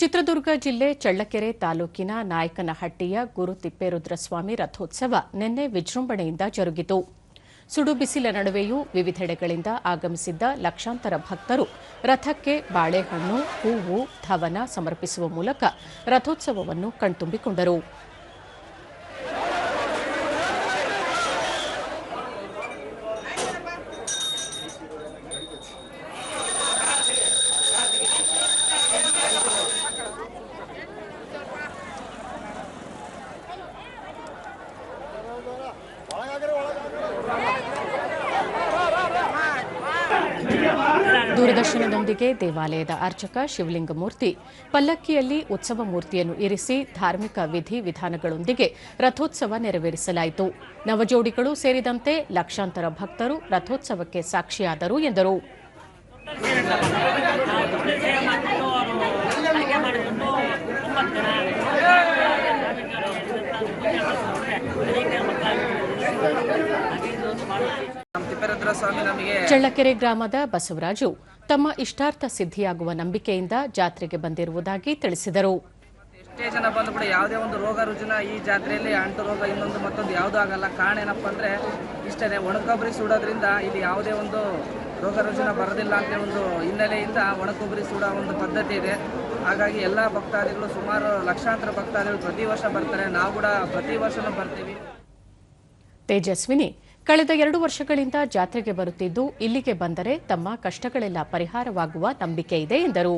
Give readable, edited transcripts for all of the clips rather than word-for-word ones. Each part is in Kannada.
ಚಿತ್ರದುರ್ಗ ಜಿಲ್ಲೆ ಚಳ್ಳಕೆರೆ ತಾಲೂಕಿನ ನಾಯಕನಹಟ್ಟಿಯ ಗುರು ತಿಪ್ಪೇರುದ್ರಸ್ವಾಮಿ ರಥೋತ್ಸವ ನಿನ್ನೆ ವಿಜೃಂಭಣೆಯಿಂದ ಜರುಗಿತು. ಸುಡು ಬಿಸಿಲ ನಡುವೆಯೂ ವಿವಿಧೆಡೆಗಳಿಂದ ಆಗಮಿಸಿದ್ದ ಲಕ್ಷಾಂತರ ಭಕ್ತರು ರಥಕ್ಕೆ ಬಾಳೆಹಣ್ಣು, ಹೂವು, ಧವನ ಸಮರ್ಪಿಸುವ ಮೂಲಕ ರಥೋತ್ಸವವನ್ನು ಕಣ್ತುಂಬಿಕೊಂಡರು. ದೂರದರ್ಶನದೊಂದಿಗೆ ದೇವಾಲಯದ ಅರ್ಚಕ ಶಿವಲಿಂಗಮೂರ್ತಿ ಪಲ್ಲಕ್ಕಿಯಲ್ಲಿ ಉತ್ಸವ ಮೂರ್ತಿಯನ್ನು ಇರಿಸಿ ಧಾರ್ಮಿಕ ವಿಧಿ ವಿಧಾನಗಳೊಂದಿಗೆ ರಥೋತ್ಸವ ನೆರವೇರಿಸಲಾಯಿತು. ನವಜೋಡಿಗಳು ಸೇರಿದಂತೆ ಲಕ್ಷಾಂತರ ಭಕ್ತರು ರಥೋತ್ಸವಕ್ಕೆ ಸಾಕ್ಷಿಯಾದರು ಎಂದರು. ಚಳ್ಳಕೆರೆ ಗ್ರಾಮದ ಬಸವರಾಜು ತಮ್ಮ ಇಷ್ಟಾರ್ಥ ಸಿದ್ಧಿಯಾಗುವ ನಂಬಿಕೆಯಿಂದ ಜಾತ್ರೆಗೆ ಬಂದಿರುವುದಾಗಿ ತಿಳಿಸಿದರು. ಎಷ್ಟೇ ಜನ ಬಂದು ಕೂಡ ಯಾವುದೇ ಒಂದು ರೋಗ ರುಜಿನ ಈ ಜಾತ್ರೆಯಲ್ಲಿ ಅಂಟು ರೋಗ ಇನ್ನೊಂದು ಮತ್ತೊಂದು ಯಾವುದೂ ಆಗಲ್ಲ. ಕಾರಣ ಏನಪ್ಪ ಅಂದರೆ ಇಷ್ಟೇ, ಒಣಕೊಬ್ಬರಿ ಸುಡೋದ್ರಿಂದ ಇಲ್ಲಿ ಯಾವುದೇ ಒಂದು ರೋಗ ರುಜಿನ ಬರೋದಿಲ್ಲ ಅಂತ ಒಂದು ಹಿನ್ನೆಲೆಯಿಂದ ಒಣಕೊಬ್ಬರಿ ಸುಡೋ ಒಂದು ಪದ್ಧತಿ ಇದೆ. ಹಾಗಾಗಿ ಎಲ್ಲ ಭಕ್ತಾದಿಗಳು ಸುಮಾರು ಲಕ್ಷಾಂತರ ಭಕ್ತಾದಿಗಳು ಪ್ರತಿ ವರ್ಷ ಬರ್ತಾರೆ. ನಾವು ಕೂಡ ಪ್ರತಿ ವರ್ಷನೂ ಬರ್ತೀವಿ. ತೇಜಸ್ವಿನಿ ಕಳೆದ 2 ವರ್ಷಗಳಿಂದ ಜಾತ್ರೆಗೆ ಬರುತ್ತಿದ್ದು ಇಲ್ಲಿಗೆ ಬಂದರೆ ತಮ್ಮ ಕಷ್ಟಗಳೆಲ್ಲ ಪರಿಹಾರವಾಗುವ ನಂಬಿಕೆ ಇದೆ ಎಂದರು.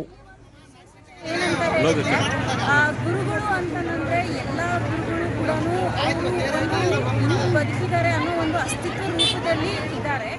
ಗುರುಗಳು ಅಂತಂದ್ರೆ ಎಲ್ಲ ಗುರುಗಳು ಕೂಡ ಬದುಕಿದ್ದಾರೆ ಅನ್ನೋ ಒಂದು ಅಸ್ತಿತ್ವ ರೂಪದಲ್ಲಿ ಇದ್ದಾರೆ.